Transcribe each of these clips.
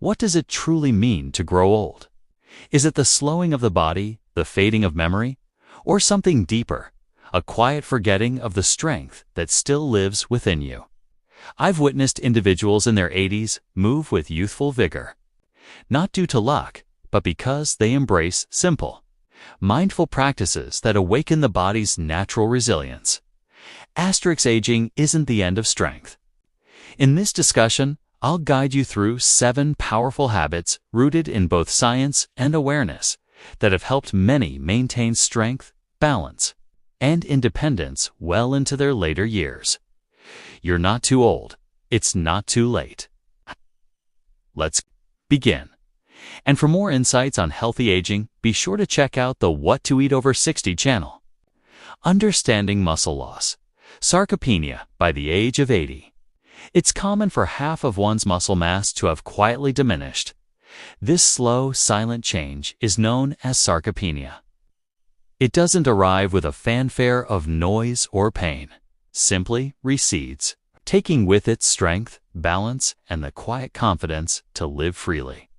What does it truly mean to grow old? Is it the slowing of the body, the fading of memory, or something deeper, a quiet forgetting of the strength that still lives within you? I've witnessed individuals in their 80s move with youthful vigor, not due to luck, but because they embrace simple, mindful practices that awaken the body's natural resilience. Aging isn't the end of strength. In this discussion, I'll guide you through 7 powerful habits rooted in both science and awareness that have helped many maintain strength, balance, and independence well into their later years. You're not too old. It's not too late. Let's begin. And for more insights on healthy aging, be sure to check out the What to Eat Over 60 channel. Understanding muscle loss. Sarcopenia by the age of 80. It's common for half of one's muscle mass to have quietly diminished. This slow, silent change is known as sarcopenia. It doesn't arrive with a fanfare of noise or pain. Simply recedes, taking with it strength, balance, and the quiet confidence to live freely.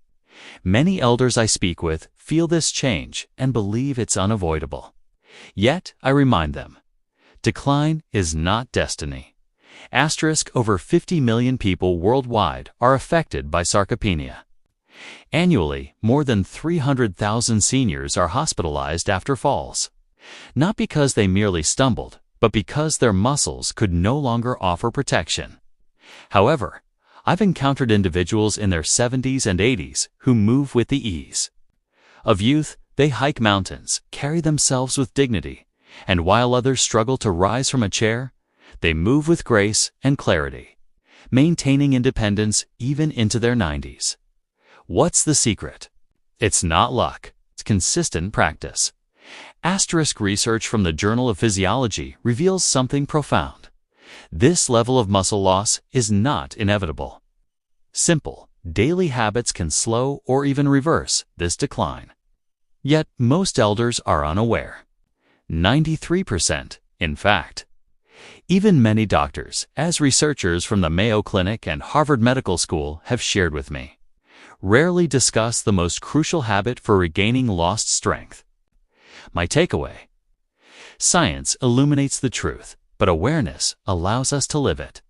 Many elders I speak with feel this change and believe it's unavoidable. Yet, I remind them, decline is not destiny. Over 50 million people worldwide are affected by sarcopenia. Annually, more than 300,000 seniors are hospitalized after falls, not because they merely stumbled, but because their muscles could no longer offer protection. However, I've encountered individuals in their 70s and 80s who move with the ease of youth. They hike mountains, carry themselves with dignity, and while others struggle to rise from a chair, they move with grace and clarity, maintaining independence even into their 90s. What's the secret? It's not luck, it's consistent practice. Research from the Journal of Physiology reveals something profound. This level of muscle loss is not inevitable. Simple, daily habits can slow or even reverse this decline. Yet most elders are unaware. 93%, in fact. Even many doctors, as researchers from the Mayo Clinic and Harvard Medical School have shared with me, rarely discuss the most crucial habit for regaining lost strength. My takeaway: science illuminates the truth, but awareness allows us to live it.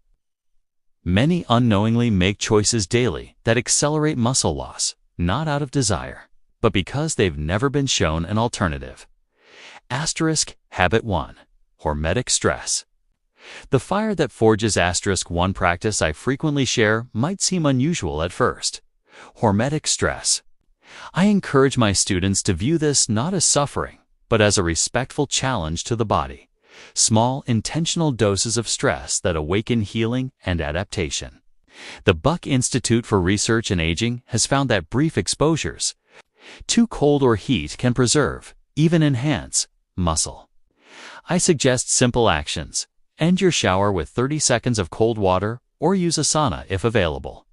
Many unknowingly make choices daily that accelerate muscle loss, not out of desire, but because they've never been shown an alternative. Habit 1. Hormetic stress. The fire that forges *1 practice I frequently share might seem unusual at first. Hormetic stress. I encourage my students to view this not as suffering, but as a respectful challenge to the body. Small, intentional doses of stress that awaken healing and adaptation. The Buck Institute for Research in Aging has found that brief exposures to cold or heat can preserve, even enhance, muscle. I suggest simple actions. End your shower with 30 seconds of cold water or use a sauna if available.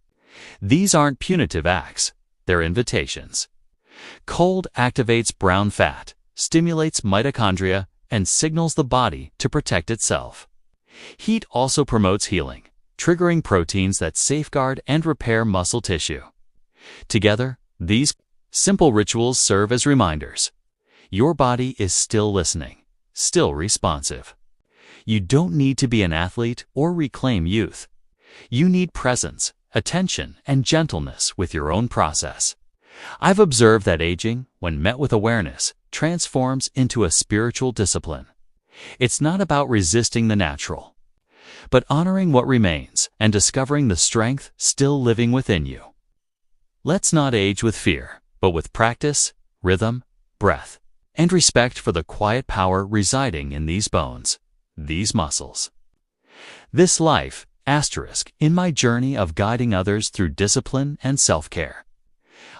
These aren't punitive acts, they're invitations. Cold activates brown fat, stimulates mitochondria, and signals the body to protect itself. Heat also promotes healing, triggering proteins that safeguard and repair muscle tissue. Together, these simple rituals serve as reminders. Your body is still listening, still responsive. You don't need to be an athlete or reclaim youth. You need presence, attention, and gentleness with your own process. I've observed that aging, when met with awareness, transforms into a spiritual discipline. It's not about resisting the natural, but honoring what remains and discovering the strength still living within you. Let's not age with fear, but with practice, rhythm, breath, and respect for the quiet power residing in these bones, these muscles. This life, in my journey of guiding others through discipline and self-care,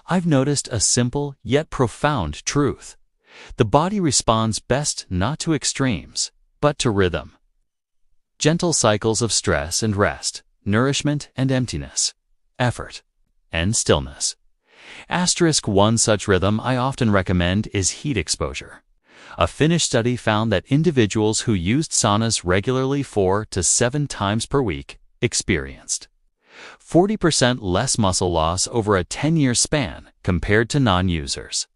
I've noticed a simple yet profound truth. The body responds best not to extremes, but to rhythm. Gentle cycles of stress and rest, nourishment and emptiness, effort and stillness. One such rhythm I often recommend is heat exposure. A Finnish study found that individuals who used saunas regularly 4 to 7 times per week experienced 40% less muscle loss over a 10-year span compared to non-users.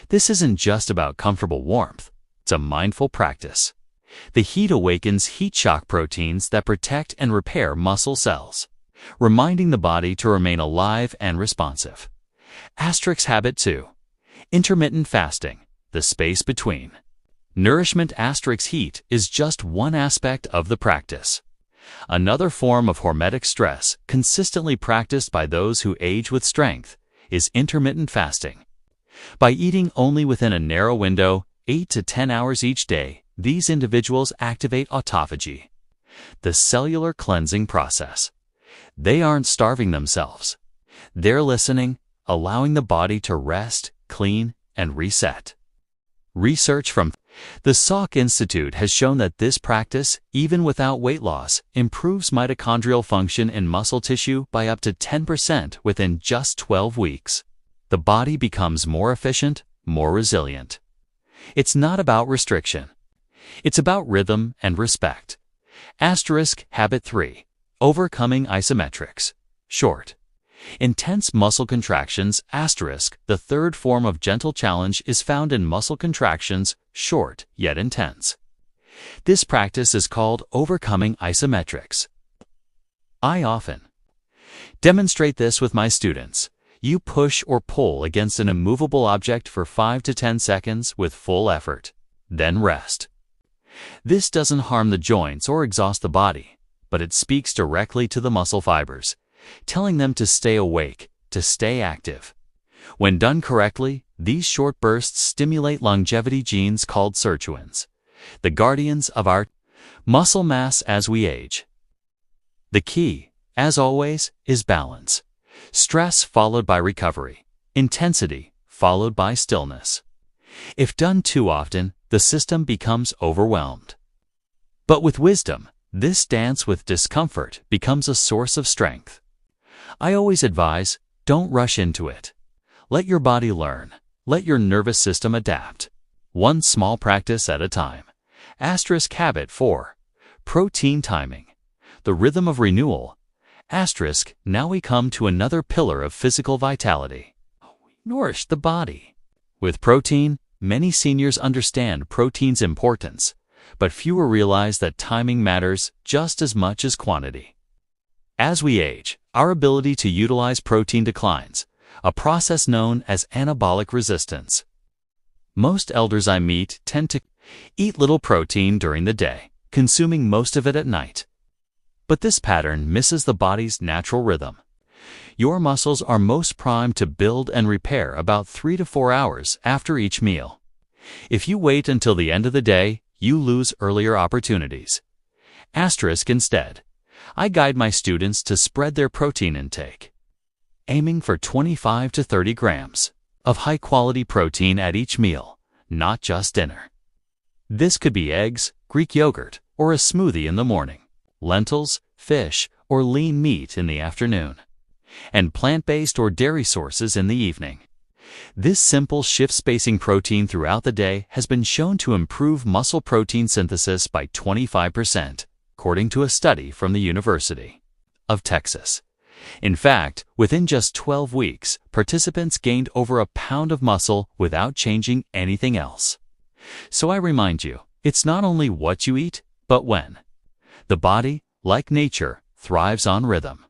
This isn't just about comfortable warmth, it's a mindful practice. The heat awakens heat shock proteins that protect and repair muscle cells, reminding the body to remain alive and responsive. Asterisk habit 2. Intermittent fasting, the space between. Nourishment asterisk heat is just one aspect of the practice. Another form of hormetic stress consistently practiced by those who age with strength is intermittent fasting. By eating only within a narrow window, 8 to 10 hours each day, these individuals activate autophagy, the cellular cleansing process. They aren't starving themselves. They're listening, allowing the body to rest, clean, and reset. Research from the Salk Institute has shown that this practice, even without weight loss, improves mitochondrial function in muscle tissue by up to 10% within just 12 weeks. The body becomes more efficient, more resilient. It's not about restriction. It's about rhythm and respect. Asterisk habit 3. Overcoming isometrics. Short. Intense muscle contractions asterisk. The third form of gentle challenge is found in muscle contractions, short yet intense. This practice is called overcoming isometrics. I often demonstrate this with my students. You push or pull against an immovable object for 5 to 10 seconds with full effort, then rest. This doesn't harm the joints or exhaust the body, but it speaks directly to the muscle fibers, telling them to stay awake, to stay active. When done correctly, these short bursts stimulate longevity genes called sirtuins, the guardians of our muscle mass as we age. The key, as always, is balance. Stress followed by recovery, intensity followed by stillness. If done too often, the system becomes overwhelmed. But with wisdom, this dance with discomfort becomes a source of strength. I always advise, don't rush into it. Let your body learn. Let your nervous system adapt. One small practice at a time. Asterisk habit 4. Protein timing. The rhythm of renewal. Asterisk, now we come to another pillar of physical vitality. Nourish the body. With protein, many seniors understand protein's importance, but fewer realize that timing matters just as much as quantity. As we age, our ability to utilize protein declines, a process known as anabolic resistance. Most elders I meet tend to eat little protein during the day, consuming most of it at night. But this pattern misses the body's natural rhythm. Your muscles are most primed to build and repair about 3 to 4 hours after each meal. If you wait until the end of the day, you lose earlier opportunities. Asterisk instead, I guide my students to spread their protein intake, aiming for 25 to 30 grams of high-quality protein at each meal, not just dinner. This could be eggs, Greek yogurt, or a smoothie in the morning, lentils, fish, or lean meat in the afternoon, and plant-based or dairy sources in the evening. This simple shift spacing protein throughout the day has been shown to improve muscle protein synthesis by 25%, according to a study from the University of Texas. In fact, within just 12 weeks, participants gained over a pound of muscle without changing anything else. So I remind you, it's not only what you eat, but when. The body, like nature, thrives on rhythm.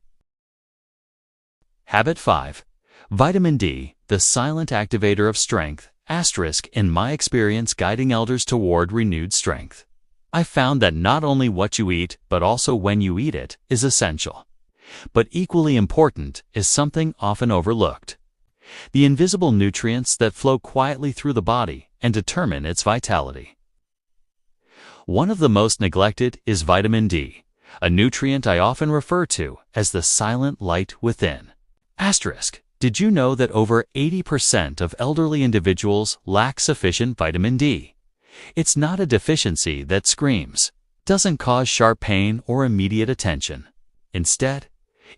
Habit 5. Vitamin D, the silent activator of strength, asterisk, in my experience guiding elders toward renewed strength. I found that not only what you eat, but also when you eat it, is essential. But equally important is something often overlooked: the invisible nutrients that flow quietly through the body and determine its vitality. One of the most neglected is vitamin D, a nutrient I often refer to as the silent light within. Asterisk, did you know that over 80% of elderly individuals lack sufficient vitamin D? It's not a deficiency that screams, doesn't cause sharp pain or immediate attention. Instead,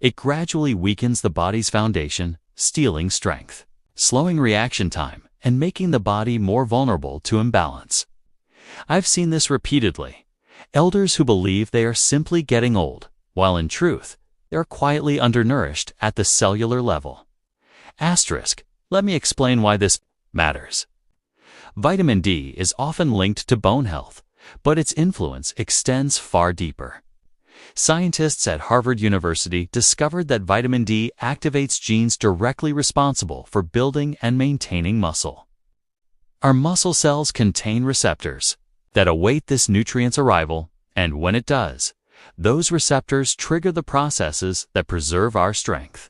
it gradually weakens the body's foundation, stealing strength, slowing reaction time, and making the body more vulnerable to imbalance. I've seen this repeatedly. Elders who believe they are simply getting old, while in truth, they're quietly undernourished at the cellular level. Asterisk. Let me explain why this matters. Vitamin D is often linked to bone health, but its influence extends far deeper. Scientists at Harvard University discovered that vitamin D activates genes directly responsible for building and maintaining muscle. Our muscle cells contain receptors that await this nutrient's arrival, and when it does, those receptors trigger the processes that preserve our strength.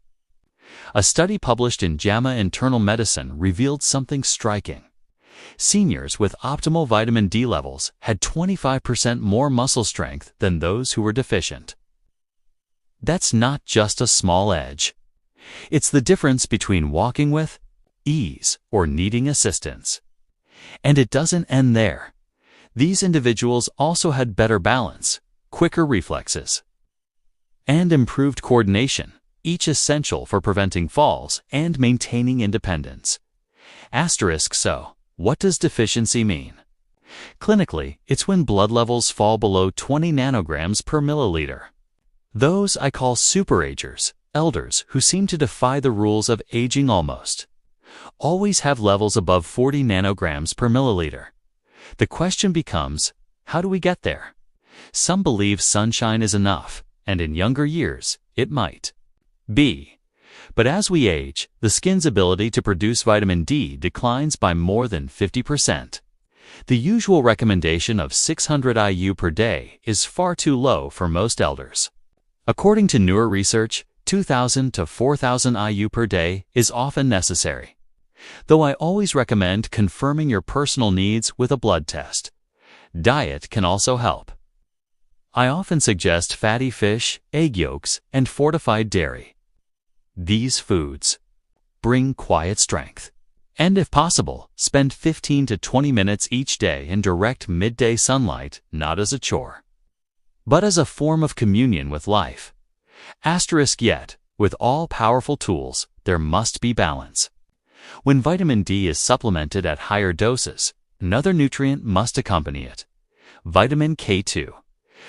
A study published in JAMA Internal Medicine revealed something striking. Seniors with optimal vitamin D levels had 25% more muscle strength than those who were deficient. That's not just a small edge. It's the difference between walking with ease or needing assistance. And it doesn't end there. These individuals also had better balance, quicker reflexes, and improved coordination, each essential for preventing falls and maintaining independence. Asterisk. So, what does deficiency mean? Clinically, it's when blood levels fall below 20 nanograms per milliliter. Those I call super-agers, elders who seem to defy the rules of aging always have levels above 40 nanograms per milliliter. The question becomes, how do we get there? Some believe sunshine is enough, and in younger years, it might be. But as we age, the skin's ability to produce vitamin D declines by more than 50%. The usual recommendation of 600 IU per day is far too low for most elders. According to newer research, 2,000 to 4,000 IU per day is often necessary, though I always recommend confirming your personal needs with a blood test. Diet can also help. I often suggest fatty fish, egg yolks, and fortified dairy. These foods bring quiet strength. And if possible, spend 15 to 20 minutes each day in direct midday sunlight, not as a chore, but as a form of communion with life. Asterisk. Yet, with all powerful tools, there must be balance. When vitamin D is supplemented at higher doses, another nutrient must accompany it: vitamin K2.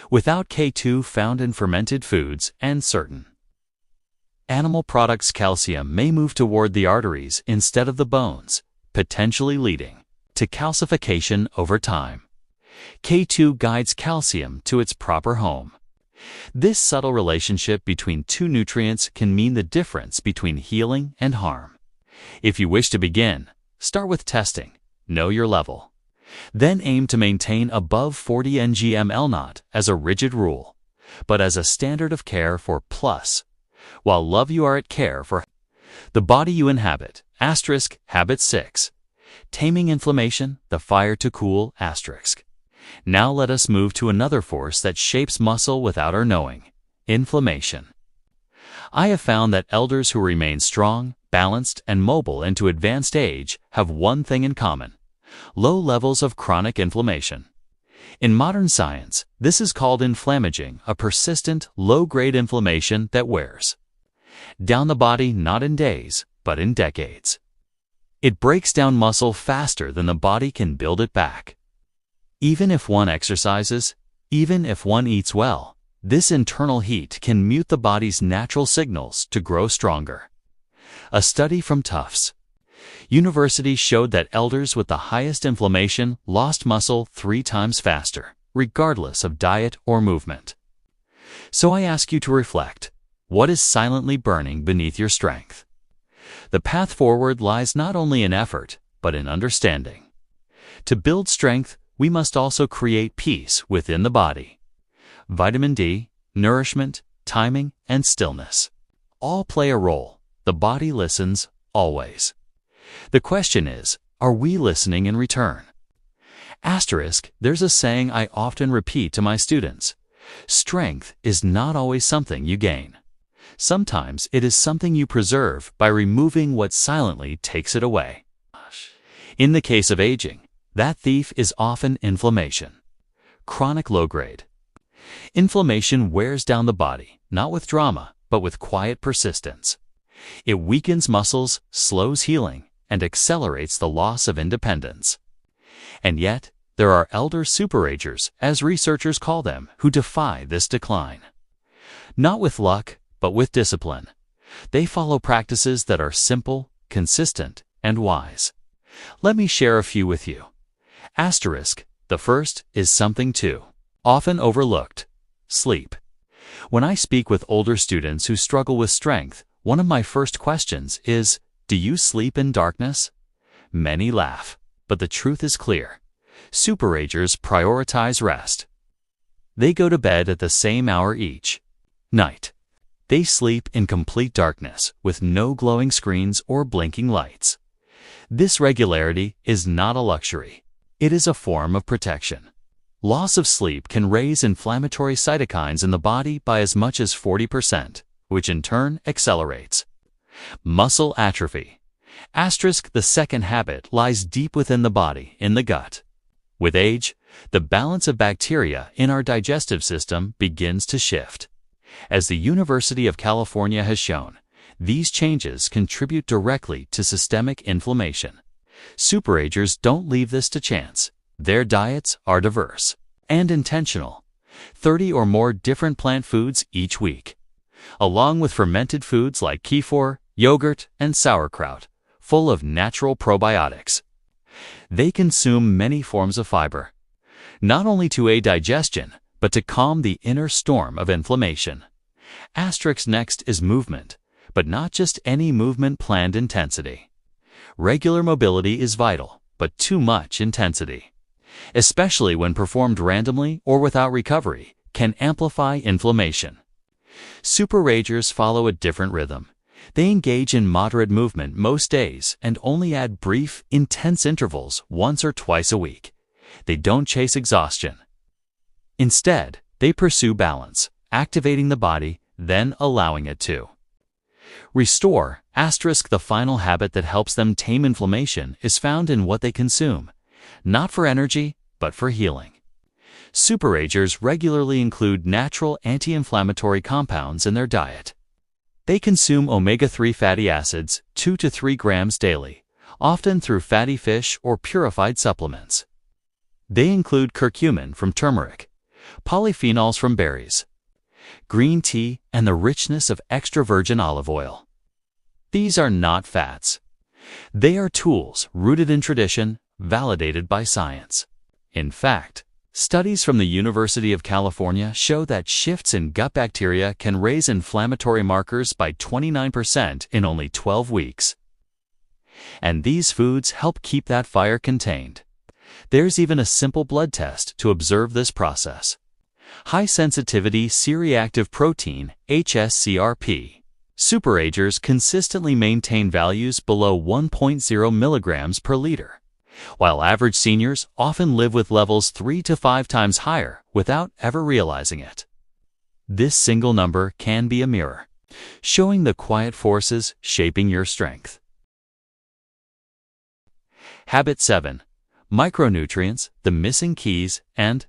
Without K2 found in fermented foods and certain animal products, calcium may move toward the arteries instead of the bones, potentially leading to calcification over time. K2 guides calcium to its proper home. This subtle relationship between two nutrients can mean the difference between healing and harm. If you wish to begin, start with testing. Know your level. Then aim to maintain above 40 ng/mL as a rigid rule, but as a standard of care for plus, while love you are at care for the body you inhabit. Asterisk. Habit 6. Taming inflammation, the fire to cool. Asterisk. Now let us move to another force that shapes muscle without our knowing: inflammation. I have found that elders who remain strong, balanced, and mobile into advanced age have one thing in common: low levels of chronic inflammation. In modern science, this is called inflammaging, a persistent, low-grade inflammation that wears down the body not in days, but in decades. It breaks down muscle faster than the body can build it back. Even if one exercises, even if one eats well, this internal heat can mute the body's natural signals to grow stronger. A study from Tufts University showed that elders with the highest inflammation lost muscle 3 times faster, regardless of diet or movement. So I ask you to reflect: what is silently burning beneath your strength? The path forward lies not only in effort, but in understanding. To build strength, we must also create peace within the body. Vitamin D, nourishment, timing, and stillness all play a role. The body listens always. The question is, are we listening in return? Asterisk. There's a saying I often repeat to my students: strength is not always something you gain. Sometimes it is something you preserve by removing what silently takes it away. In the case of aging, that thief is often inflammation. Chronic low-grade inflammation wears down the body, not with drama, but with quiet persistence. It weakens muscles, slows healing, and accelerates the loss of independence. And yet, there are elder super-agers, as researchers call them, who defy this decline. Not with luck, but with discipline. They follow practices that are simple, consistent, and wise. Let me share a few with you. Asterisk, the first is something too often overlooked: sleep. When I speak with older students who struggle with strength, one of my first questions is, do you sleep in darkness? Many laugh, but the truth is clear. Super-agers prioritize rest. They go to bed at the same hour each night. They sleep in complete darkness with no glowing screens or blinking lights. This regularity is not a luxury. It is a form of protection. Loss of sleep can raise inflammatory cytokines in the body by as much as 40%, which in turn accelerates muscle atrophy. Asterisk, the second habit lies deep within the body, in the gut. With age, the balance of bacteria in our digestive system begins to shift. As the University of California has shown, these changes contribute directly to systemic inflammation. Super-agers don't leave this to chance. Their diets are diverse and intentional. 30 or more different plant foods each week, along with fermented foods like kefir, yogurt, and sauerkraut, full of natural probiotics. They consume many forms of fiber, not only to aid digestion, but to calm the inner storm of inflammation. Asterisk, next is movement, but not just any movement, planned intensity. Regular mobility is vital, but too much intensity, especially when performed randomly or without recovery, can amplify inflammation. Super-agers follow a different rhythm. They engage in moderate movement most days and only add brief, intense intervals once or twice a week. They don't chase exhaustion. Instead, they pursue balance, activating the body, then allowing it to restore. Asterisk, the final habit that helps them tame inflammation is found in what they consume, not for energy, but for healing. Super-agers regularly include natural anti-inflammatory compounds in their diet. They consume omega-3 fatty acids 2 to 3 grams daily, often through fatty fish or purified supplements. They include curcumin from turmeric, polyphenols from berries, green tea, and the richness of extra virgin olive oil. These are not fats. They are tools rooted in tradition, validated by science. In fact, studies from the University of California show that shifts in gut bacteria can raise inflammatory markers by 29% in only 12 weeks. And these foods help keep that fire contained. There's even a simple blood test to observe this process: high-sensitivity C-reactive protein, HSCRP. Super-agers consistently maintain values below 1.0 milligrams per liter, while average seniors often live with levels 3 to 5 times higher without ever realizing it. This single number can be a mirror, showing the quiet forces shaping your strength. Habit 7. Micronutrients, the missing keys, and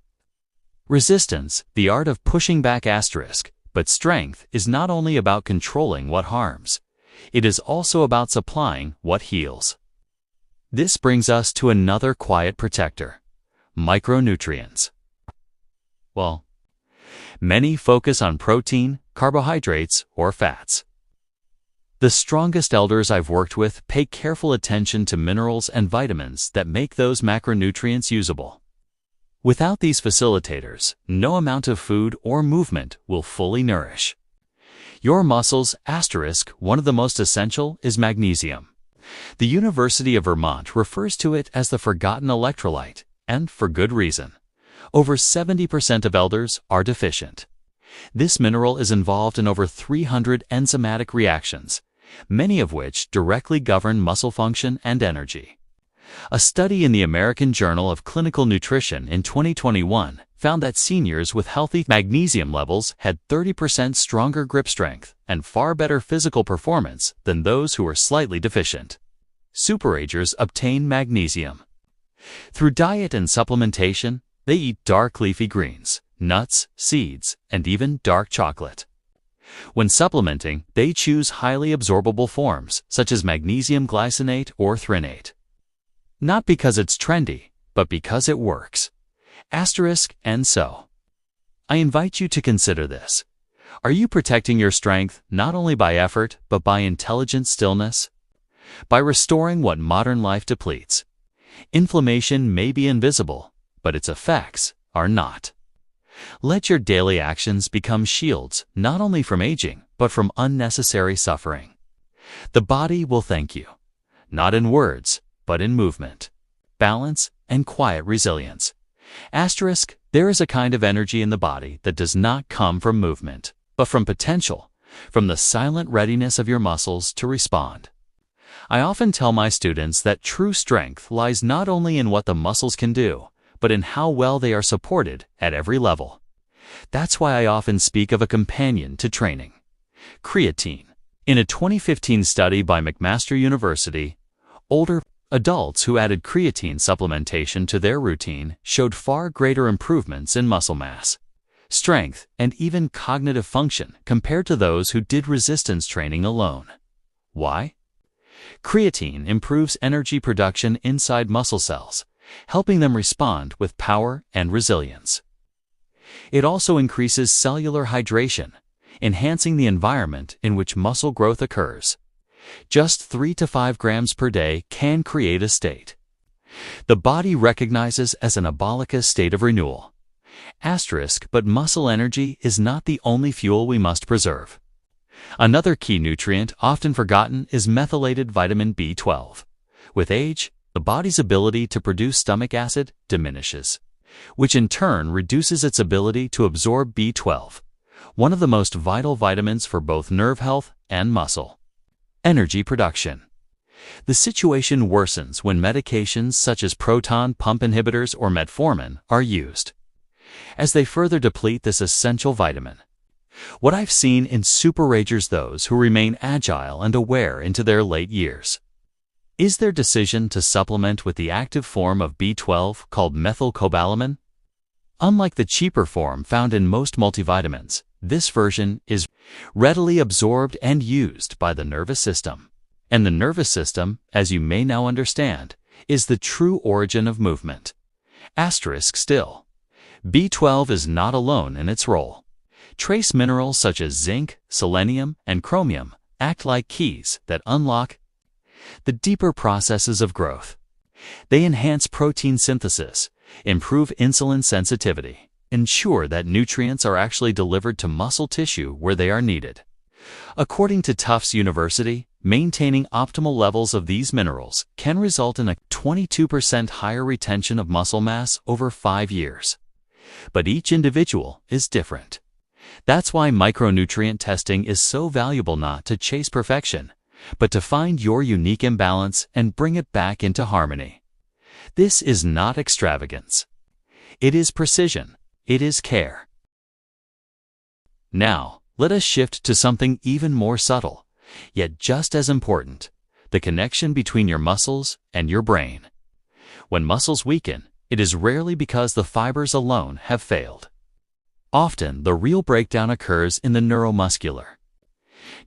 resistance, the art of pushing back. Asterisk, but strength is not only about controlling what harms. It is also about supplying what heals. This brings us to another quiet protector: micronutrients. Well, many focus on protein, carbohydrates, or fats. The strongest elders I've worked with pay careful attention to minerals and vitamins that make those macronutrients usable. Without these facilitators, no amount of food or movement will fully nourish your muscles. Asterisk, one of the most essential is magnesium. The University of Vermont refers to it as the forgotten electrolyte, and for good reason. Over 70% of elders are deficient. This mineral is involved in over 300 enzymatic reactions, many of which directly govern muscle function and energy. A study in the American Journal of Clinical Nutrition in 2021 found that seniors with healthy magnesium levels had 30% stronger grip strength and far better physical performance than those who were slightly deficient. Super-agers obtain magnesium through diet and supplementation. They eat dark leafy greens, nuts, seeds, and even dark chocolate. When supplementing, they choose highly absorbable forms such as magnesium glycinate or threonate. Not because it's trendy, but because it works. Asterisk, and so I invite you to consider this. Are you protecting your strength not only by effort, but by intelligent stillness? By restoring what modern life depletes. Inflammation may be invisible, but its effects are not. Let your daily actions become shields not only from aging, but from unnecessary suffering. The body will thank you, not in words, but in movement, balance, and quiet resilience. Asterisk, there is a kind of energy in the body that does not come from movement, but from potential, from the silent readiness of your muscles to respond. I often tell my students that true strength lies not only in what the muscles can do, but in how well they are supported at every level. That's why I often speak of a companion to training: creatine. In a 2015 study by McMaster University, older adults who added creatine supplementation to their routine showed far greater improvements in muscle mass, strength, and even cognitive function compared to those who did resistance training alone. Why? Creatine improves energy production inside muscle cells, helping them respond with power and resilience. It also increases cellular hydration, enhancing the environment in which muscle growth occurs. Just 3 to 5 grams per day can create a state the body recognizes as an abolacus state of renewal. Asterisk, but muscle energy is not the only fuel we must preserve. Another key nutrient often forgotten is methylated vitamin B12. With age, the body's ability to produce stomach acid diminishes, which in turn reduces its ability to absorb B12, one of the most vital vitamins for both nerve health and muscle. Energy production. The situation worsens when medications such as proton pump inhibitors or metformin are used, as they further deplete this essential vitamin. What I've seen in super-agers, those who remain agile and aware into their late years, is their decision to supplement with the active form of B12 called methylcobalamin. Unlike the cheaper form found in most multivitamins, this version is readily absorbed and used by the nervous system. And the nervous system, as you may now understand, is the true origin of movement. Asterisk still, B12 is not alone in its role. Trace minerals such as zinc, selenium, and chromium act like keys that unlock the deeper processes of growth. They enhance protein synthesis, improve insulin sensitivity, ensure that nutrients are actually delivered to muscle tissue where they are needed. According to Tufts University, maintaining optimal levels of these minerals can result in a 22% higher retention of muscle mass over 5 years. But each individual is different. That's why micronutrient testing is so valuable, not to chase perfection, but to find your unique imbalance and bring it back into harmony. This is not extravagance. It is precision. It is care. Now, let us shift to something even more subtle, yet just as important: the connection between your muscles and your brain. When muscles weaken, it is rarely because the fibers alone have failed. Often, the real breakdown occurs in the neuromuscular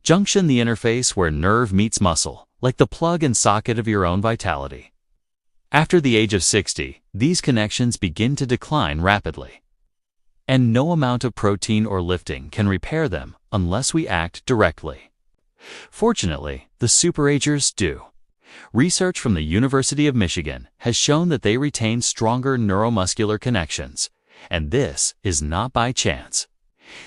junction, the interface where nerve meets muscle, like the plug and socket of your own vitality. After the age of 60, these connections begin to decline rapidly, and no amount of protein or lifting can repair them unless we act directly. Fortunately, the super-agers do. Research from the University of Michigan has shown that they retain stronger neuromuscular connections, and this is not by chance.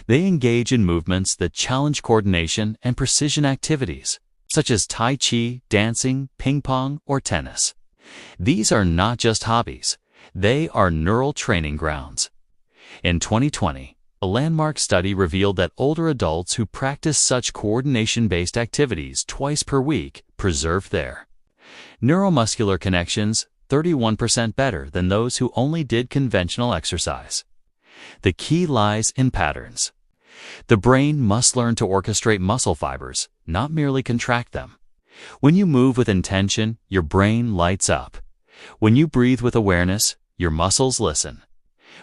They engage in movements that challenge coordination and precision activities, such as Tai Chi, dancing, ping pong, or tennis. These are not just hobbies, they are neural training grounds. In 2020, a landmark study revealed that older adults who practice such coordination-based activities twice per week preserved their neuromuscular connections 31% better than those who only did conventional exercise. The key lies in patterns. The brain must learn to orchestrate muscle fibers, not merely contract them. When you move with intention, your brain lights up. When you breathe with awareness, your muscles listen.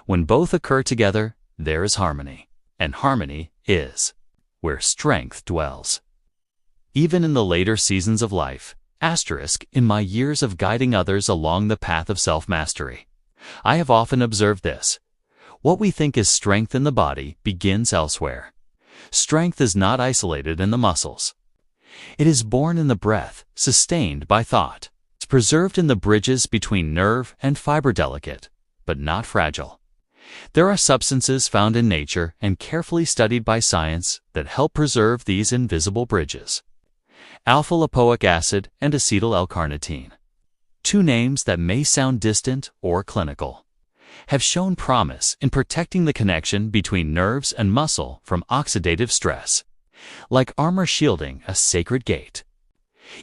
When both occur together, there is harmony, and harmony is where strength dwells. Even in the later seasons of life, in my years of guiding others along the path of self-mastery, I have often observed this: what we think is strength in the body begins elsewhere. Strength is not isolated in the muscles. It is born in the breath, sustained by thought. It's preserved in the bridges between nerve and fiber, delicate, but not fragile. There are substances found in nature and carefully studied by science that help preserve these invisible bridges. Alpha-lipoic acid and acetyl-L-carnitine, two names that may sound distant or clinical, have shown promise in protecting the connection between nerves and muscle from oxidative stress, like armor shielding a sacred gate.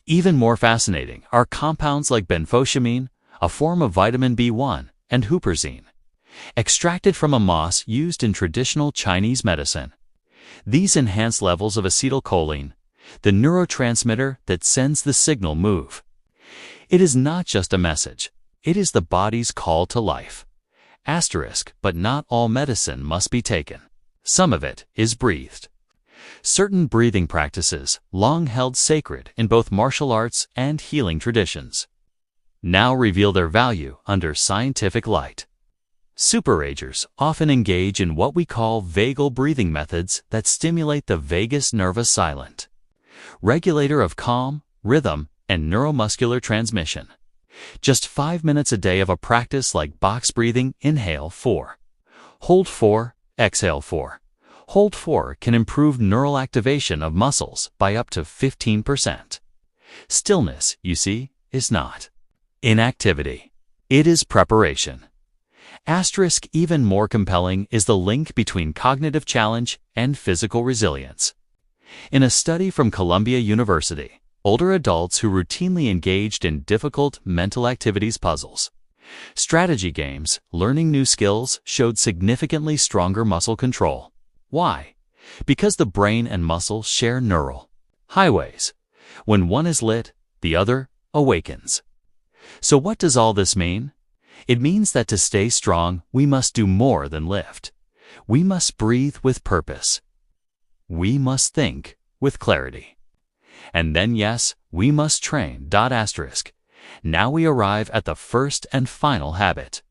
Even more fascinating are compounds like benfotiamine, a form of vitamin B1, and huperzine, extracted from a moss used in traditional Chinese medicine. These enhance levels of acetylcholine, the neurotransmitter that sends the signal move. It is not just a message, it is the body's call to life. But not all medicine must be taken. Some of it is breathed. Certain breathing practices, long held sacred in both martial arts and healing traditions, now reveal their value under scientific light. Super-agers often engage in what we call vagal breathing methods that stimulate the vagus nervus silent, regulator of calm, rhythm, and neuromuscular transmission. Just 5 minutes a day of a practice like box breathing, inhale 4, hold 4, exhale 4. Hold 4 can improve neural activation of muscles by up to 15%. Stillness, you see, is not inactivity. It is preparation. Even more compelling is the link between cognitive challenge and physical resilience. In a study from Columbia University, older adults who routinely engaged in difficult mental activities, puzzles, strategy games, learning new skills, showed significantly stronger muscle control. Why? Because the brain and muscle share neural highways. When one is lit, the other awakens. So what does all this mean? It means that to stay strong, we must do more than lift. We must breathe with purpose. We must think with clarity. And then, yes, we must train. Now we arrive at the first and final habit.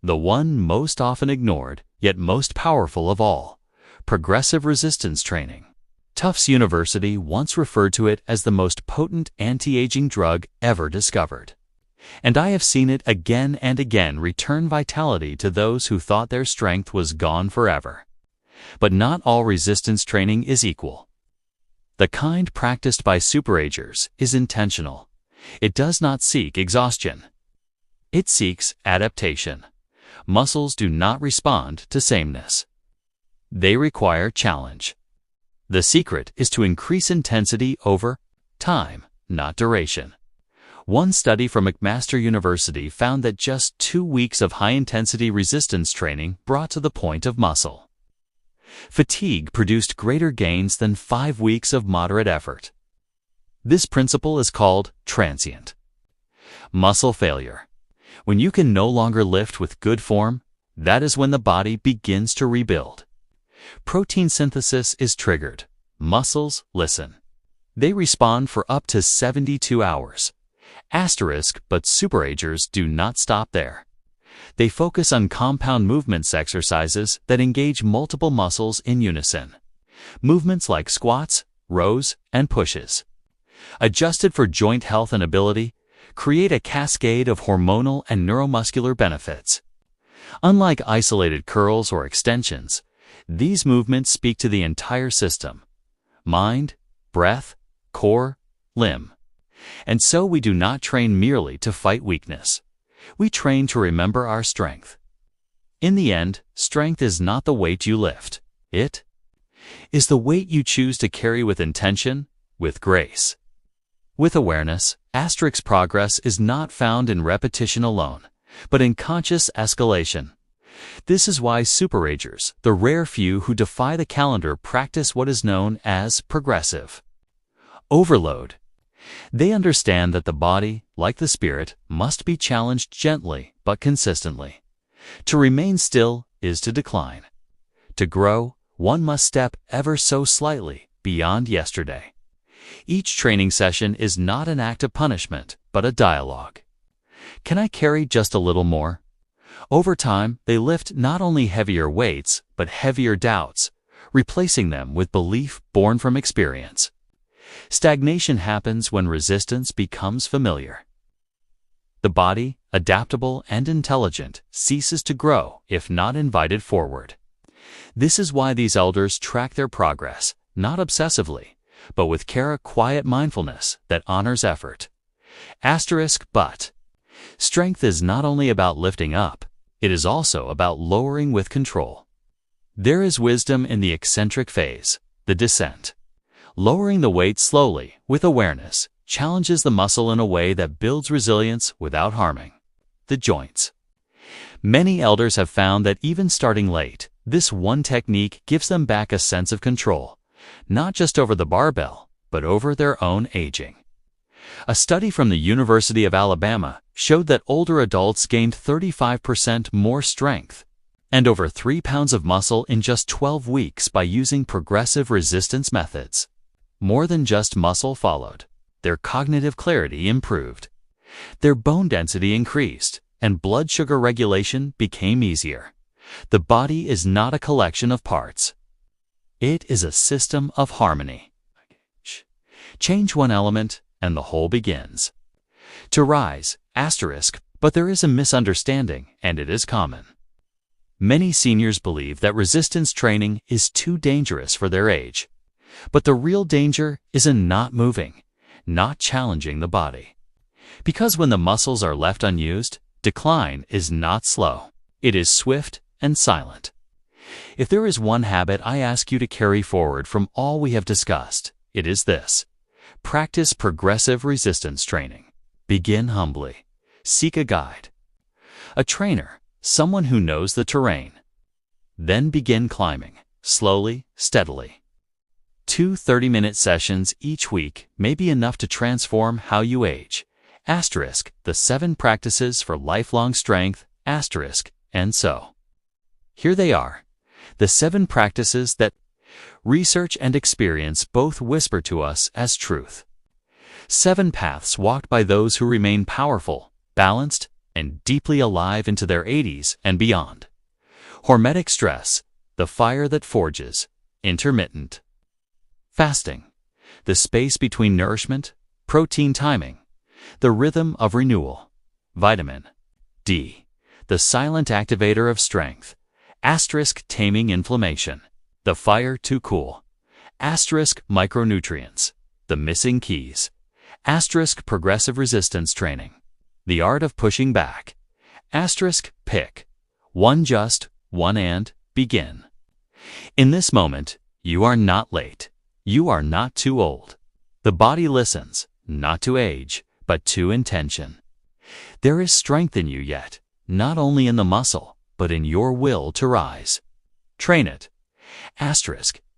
The one most often ignored, yet most powerful of all: progressive resistance training. Tufts University once referred to it as the most potent anti-aging drug ever discovered. And I have seen it again and again return vitality to those who thought their strength was gone forever. But not all resistance training is equal. The kind practiced by super-agers is intentional. It does not seek exhaustion. It seeks adaptation. Muscles do not respond to sameness. They require challenge. The secret is to increase intensity over time, not duration. One study from McMaster University found that just 2 weeks of high-intensity resistance training brought to the point of muscle fatigue produced greater gains than 5 weeks of moderate effort. This principle is called transient muscle failure. When you can no longer lift with good form, that is when the body begins to rebuild. Protein synthesis is triggered. Muscles listen. They respond for up to 72 hours. But super-agers do not stop there. They focus on compound movements exercises that engage multiple muscles in unison. Movements like squats, rows, and pushes, adjusted for joint health and ability, create a cascade of hormonal and neuromuscular benefits. Unlike isolated curls or extensions, these movements speak to the entire system: mind, breath, core, limb. And so we do not train merely to fight weakness. We train to remember our strength. In the end, strength is not the weight you lift. It is the weight you choose to carry with intention, with grace, with awareness. Progress is not found in repetition alone, but in conscious escalation. This is why super-agers, the rare few who defy the calendar, practice what is known as progressive overload. They understand that the body, like the spirit, must be challenged gently but consistently. To remain still is to decline. To grow, one must step ever so slightly beyond yesterday. Each training session is not an act of punishment, but a dialogue. Can I carry just a little more? Over time, they lift not only heavier weights, but heavier doubts, replacing them with belief born from experience. Stagnation happens when resistance becomes familiar. The body, adaptable and intelligent, ceases to grow if not invited forward. This is why these elders track their progress, not obsessively, but with quiet mindfulness that honors effort. But strength is not only about lifting up, it is also about lowering with control. There is wisdom in the eccentric phase, the descent. Lowering the weight slowly, with awareness, challenges the muscle in a way that builds resilience without harming the joints. Many elders have found that even starting late, this one technique gives them back a sense of control, not just over the barbell, but over their own aging. A study from the University of Alabama showed that older adults gained 35% more strength and over 3 pounds of muscle in just 12 weeks by using progressive resistance methods. More than just muscle followed. Their cognitive clarity improved. Their bone density increased, and blood sugar regulation became easier. The body is not a collection of parts. It is a system of harmony. Change one element, and the whole begins. To rise, but there is a misunderstanding, and it is common. Many seniors believe that resistance training is too dangerous for their age. But the real danger is in not moving, not challenging the body. Because when the muscles are left unused, decline is not slow. It is swift and silent. If there is one habit I ask you to carry forward from all we have discussed, it is this. Practice progressive resistance training. Begin humbly. Seek a guide. A trainer, someone who knows the terrain. Then begin climbing, slowly, steadily. 2 30-minute sessions each week may be enough to transform how you age. The 7 practices for lifelong strength, and so. Here they are, the 7 practices that research and experience both whisper to us as truth. 7 paths walked by those who remain powerful, balanced, and deeply alive into their 80s and beyond. Hormetic stress, the fire that forges. Intermittent fasting, the space between nourishment. Protein timing, the rhythm of renewal. Vitamin D, the silent activator of strength. Taming inflammation, the fire to cool. Micronutrients, the missing keys. Progressive resistance training, the art of pushing back. Pick one and begin. In this moment, you are not late. You are not too old. The body listens, not to age, but to intention. There is strength in you yet, not only in the muscle, but in your will to rise. Train it.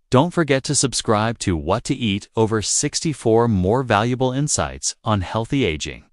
Don't forget to subscribe to What to Eat, over 64 more valuable insights on healthy aging.